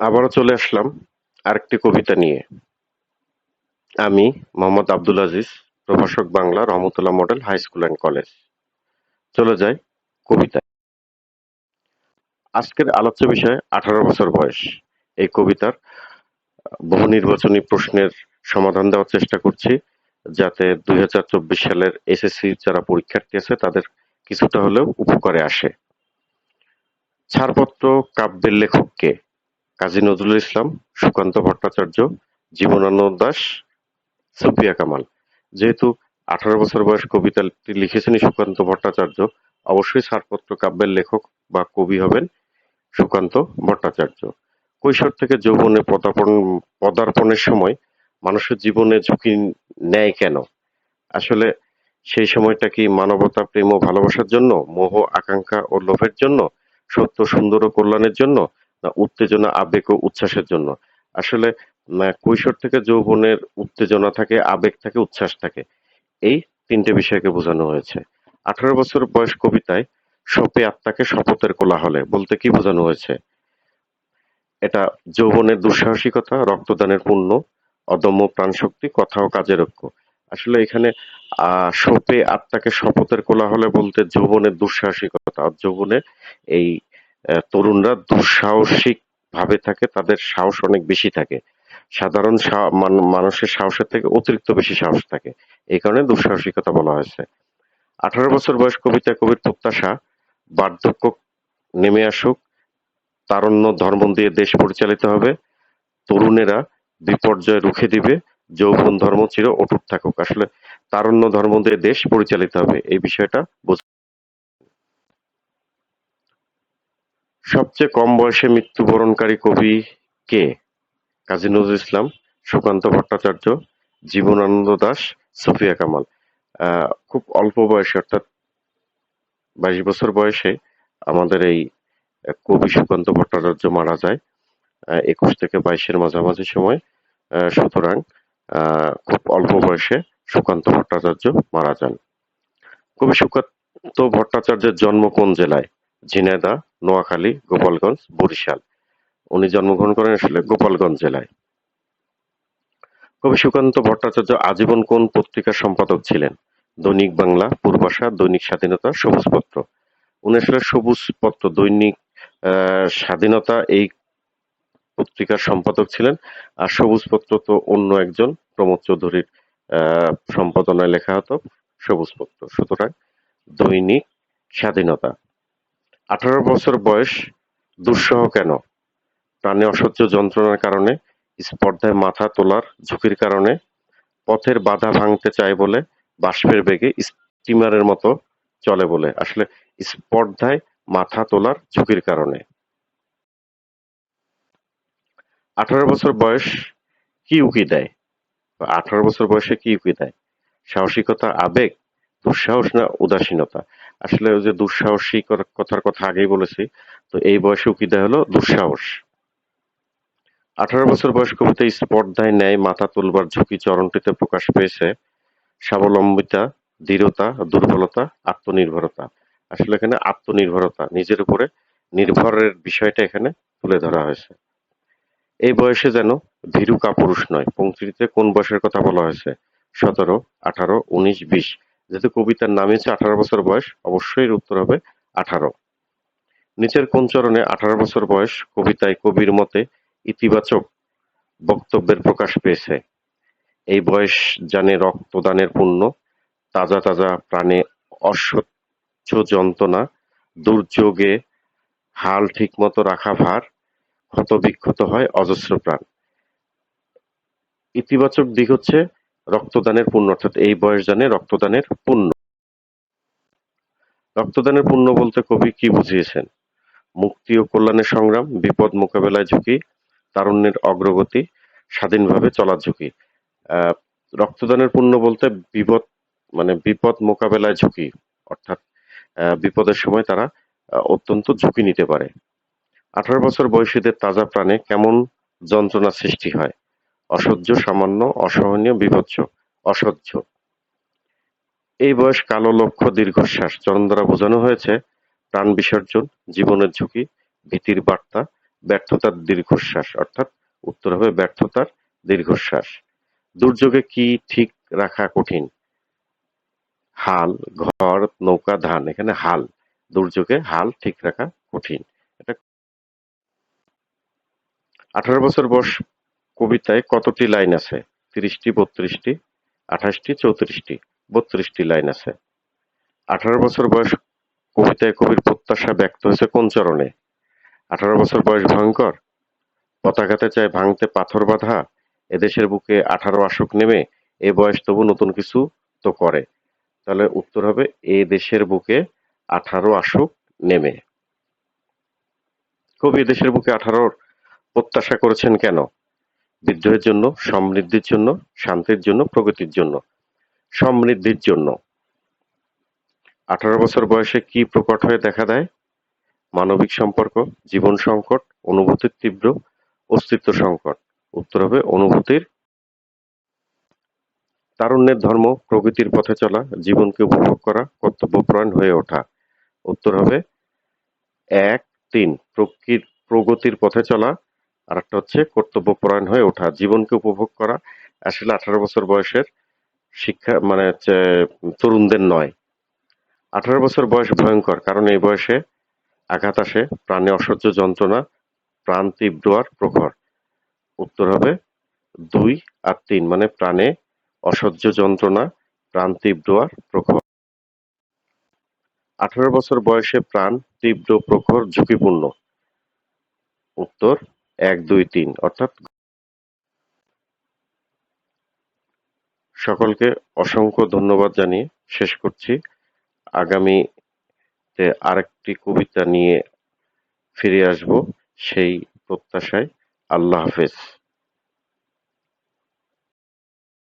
আবারও চলে আসলাম আরেকটি কবিতা নিয়ে। আমি মোহাম্মদ আব্দুল আজিজ, প্রভাষক Bangla, Rahmatullah model high school and college. চলে যাই কবিতায়। আজকের আলোচ্য বিষয় 18 বছর বয়স। এই কবিতার বহু নির্বাচনী প্রশ্নের সমাধান দেওয়ার চেষ্টা করছি, যাতে 2024 সালের এসএসসি যারা পরীক্ষার্থী আছে তাদের কিছুটা হলেও উপকারে আসে। ছাড়পত্র কাব্যের লেখক কে? কাজী নজরুল ইসলাম, সুকান্ত ভট্টাচার্য, জীবনানন্দ দাশ, সুফিয়া কামাল। যেহেতু 18 বছর বয়স কবিতাটি লিখেছেন সুকান্ত ভট্টাচার্য, অবশ্যই ছাড়পত্র কাব্যের লেখক বা কবি হবেন সুকান্ত ভট্টাচার্য। কৈশোর থেকে যৌবনে পদার্পণের সময় মানুষের জীবনে ঝুঁকি নেয় কেন? আসলে সেই সময়টা কি মানবতা, প্রেম ও ভালোবাসার জন্য, মোহ, আকাঙ্ক্ষা ও লোভের জন্য, সত্য, সুন্দর ও কল্যাণের জন্য, না উত্তেজনা, আবেগ ও উচ্ছ্বাসের জন্য? আসলে কৈশোর থেকে যৌবনের উত্তেজনা থাকে, আবেগ থাকে, উচ্ছ্বাস থাকে। এই তিনটে বিষয়কে বোঝানো হয়েছে। 18 বছর বয়স কবিতায় শপে আত্মাকে শপথের কোলাহলে বলতে কি বোঝানো হয়েছে? এটা যৌবনের দুঃসাহসিকতা, রক্তদানের পুণ্য, অদম্য প্রাণশক্তি, কথা ও কাজের ঐক্য। আসলে এখানে শপে আত্মাকে শপথের কোলাহলে বলতে যৌবনের দুঃসাহসিকতা, যৌবনে এই তরুণরা দুঃসাহসিক ভাবে থাকে, তাদের সাহস অনেক বেশি থাকে। সাধারণ মানুষের সাহসের থেকে অতিরিক্ত বেশি সাহস থাকে। এই কারণে দুঃসাহসিকতা বলা হয়েছে। 18 বছর বয়স কবিতায় কবির প্রত্যাশা বার্ধক্য নেমে আসুক, তারুণ্য ধর্ম দিয়ে দেশ পরিচালিত হবে, তরুণেরা বিপর্যয় রুখে দিবে, যৌবন ধর্ম চির অটুট থাকুক। আসলে তারুণ্য ধর্ম দিয়ে দেশ পরিচালিত হবে, এই বিষয়টা সবচেয়ে কম বয়সে মৃত্যুবরণকারী কবি কে? কাজী নজরুল ইসলাম, সুকান্ত ভট্টাচার্য, জীবনানন্দ দাশ, সুফিয়া কামাল। খুব অল্প বয়সে অর্থাৎ 22 বছর বয়সে আমাদের এই কবি সুকান্ত ভট্টাচার্য মারা যায় 21 থেকে 22-এর মাঝামাঝি সময়। সুতরাং খুব অল্প বয়সে সুকান্ত ভট্টাচার্য মারা যান। কবি সুকান্ত ভট্টাচার্যের জন্ম কোন জেলায়? ঝিনাইদহ, নোয়াখালী, গোপালগঞ্জ, বরিশাল। উনি জন্মগ্রহণ করেন আসলে গোপালগঞ্জ জেলায়। কবি সুকান্ত ভট্টাচার্য আজীবন কোন পত্রিকার সম্পাদক ছিলেন? দৈনিক বাংলা, পূর্বাশা, দৈনিক স্বাধীনতা, সবুজ পত্র। উনি আসলে সবুজ পত্র, দৈনিক স্বাধীনতা এই পত্রিকার সম্পাদক ছিলেন। আর সবুজ পত্র তো অন্য একজন প্রমোদ চৌধুরীর সম্পাদনায় লেখা হতো সবুজ পত্র। সুতরাং দৈনিক স্বাধীনতা। 18 বছর বয়স দুঃসহ কেন? প্রাণে অসহ্য যন্ত্রণার কারণে, স্পর্ধায় মাথা তোলার ঝুঁকির কারণে, পথের বাধা ভাঙতে চায় বলে, বাষ্পের বেগে স্টিমারের মতো চলে বলে। আসলে স্পর্ধায় মাথা তোলার ঝুঁকির কারণে। 18 বছর বয়স কি উকি দেয়? 18 বছর বয়সে কি উকি দেয়? সাহসিকতা, আবেগ, দুঃসাহস না উদাসীনতা? আসলে ওই যে কথার কথা আগেই বলেছি, তো এই বয়সে উকি দেয় হলো দুঃসাহস। 18 বছর বয়স কবিতায় স্পর্ধায় ন্যায় মাথা তুলবার ঝুঁকি চরণটিতে প্রকাশ পেয়েছে স্বাবলম্বিতা, দৃঢ়তা, দুর্বলতা, আত্মনির্ভরতা। আসলে এখানে আত্মনির্ভরতা, নিজের উপরে নির্ভরের বিষয়টা এখানে তুলে ধরা হয়েছে। এই বয়সে যেন ভীরু কাপুরুষ নয়। পংক্তিটিতে কোন বয়সের কথা বলা হয়েছে? 17, 18, 19, 20। যেহেতু কবিতার নামই হচ্ছে 18 বছর বয়স, অবশ্যই এর উত্তর হবে 18। নিচের কোন চরণে 18 বছর বয়স কবিতায় কবির মতে ইতিবাচক বক্তব্যের প্রকাশ পেয়েছে? এই বয়স জানে রক্তদানের পুণ্য, তাজা তাজা প্রাণে অসহ্য যন্ত্রণা, দুর্যোগে হাল ঠিকমতো রাখা ভার, ক্ষতবিক্ষত হয় অজস্র প্রাণ। ইতিবাচক দিক হচ্ছে রক্তদানের পুণ্য, অর্থাৎ এই বয়স জানে রক্তদানের পুণ্য। রক্তদানের পুণ্য বলতে কবি কি বুঝিয়েছেন? মুক্তি ও কল্যাণের সংগ্রাম, বিপদ মোকাবেলায় ঝুঁকি, তারুণ্যের অগ্রগতি, স্বাধীনভাবে চলার ঝুঁকি। আহ, রক্তদানের পুণ্য বলতে বিপদ মোকাবেলায় ঝুঁকি, অর্থাৎ বিপদের সময় তারা অত্যন্ত ঝুঁকি নিতে পারে। 18 বছর বয়সীদের তাজা প্রাণে কেমন যন্ত্রণা সৃষ্টি হয়? অসহ্য, সামান্য, অসহনীয়, বীভৎস। অসহ্য। এই বয়স কালো লক্ষ্য, দীর্ঘশ্বাস চরণ দ্বারা বোঝানো হয়েছে প্রাণ বিসর্জন, জীবনের ঝুঁকি, ভীতির বার্তা, ব্যর্থতার দীর্ঘশ্বাস, অর্থাৎ উত্তর হবে ব্যর্থতার দীর্ঘশ্বাস। দুর্যোগে কি ঠিক রাখা কঠিন? হাল, ঘর, নৌকা, ধান। এখানে হাল, দুর্যোগে হাল ঠিক রাখা কঠিন। এটা 18 বছর বয়স কবিতায় কতটি লাইন আছে? 30টি, 32টি, 28টি, 34টি। 32টি লাইন আছে। 18 বছর বয়স কবিতায় কবির প্রত্যাশা ব্যক্ত হয়েছে কোন চরণে? 18 বছর বয়স ভয়ঙ্কর, পতাকাতে চায় ভাঙতে পাথর বাঁধা, এদেশের বুকে 18 আসুক নেমে, এ বয়স তবু নতুন কিছু তো করে। তাহলে উত্তর হবে এ দেশের বুকে 18 আসুক নেমে। কবি এদেশের বুকে 18 প্রত্যাশা করেছেন কেন? বিদ্রোহের জন্য, সমৃদ্ধির জন্য, শান্তির জন্য, প্রগতির জন্য। সমৃদ্ধির জন্য। 18 বছর বয়সে কি প্রকট হয়ে দেখা দেয়? মানবিক সম্পর্ক, জীবন সংকট, অনুভূতির তীব্র অস্তিত্ব সংকট। উত্তর হবে অনুভূতির। তারুণ্যের ধর্ম প্রকৃতির পথে চলা, জীবনকে উপভোগ করা, কর্তব্যপরায়ণ হয়ে ওঠা। উত্তর হবে 1, 3 প্রগতির পথে চলা, আরেকটা হচ্ছে কর্তব্যপরায়ণ হয়ে ওঠা। জীবনকে উপভোগ করা আসলে 18 বছর বয়সের শিক্ষা মানে হচ্ছে তরুণদের নয়। 18 বছর বয়স ভয়ঙ্কর কারণ এই বয়সে আঘাত আসে, প্রাণে অসহ্য যন্ত্রণা, প্রাণ তীব্র আর প্রখর। উত্তর হবে 2 আর 3 মানে প্রাণে অসহ্য যন্ত্রণা, প্রাণ তীব্র আর প্রখর। 18 বছর বয়সে প্রাণ তীব্র প্রখর ঝুঁকিপূর্ণ। উত্তর 1, 2, 3 অর্থাৎ। সকলকে অসংখ্য ধন্যবাদ জানিয়ে শেষ করছি। আগামীতে আরেকটি কবিতা নিয়ে ফিরে আসব সেই প্রত্যাশায়। আল্লাহ হাফেজ।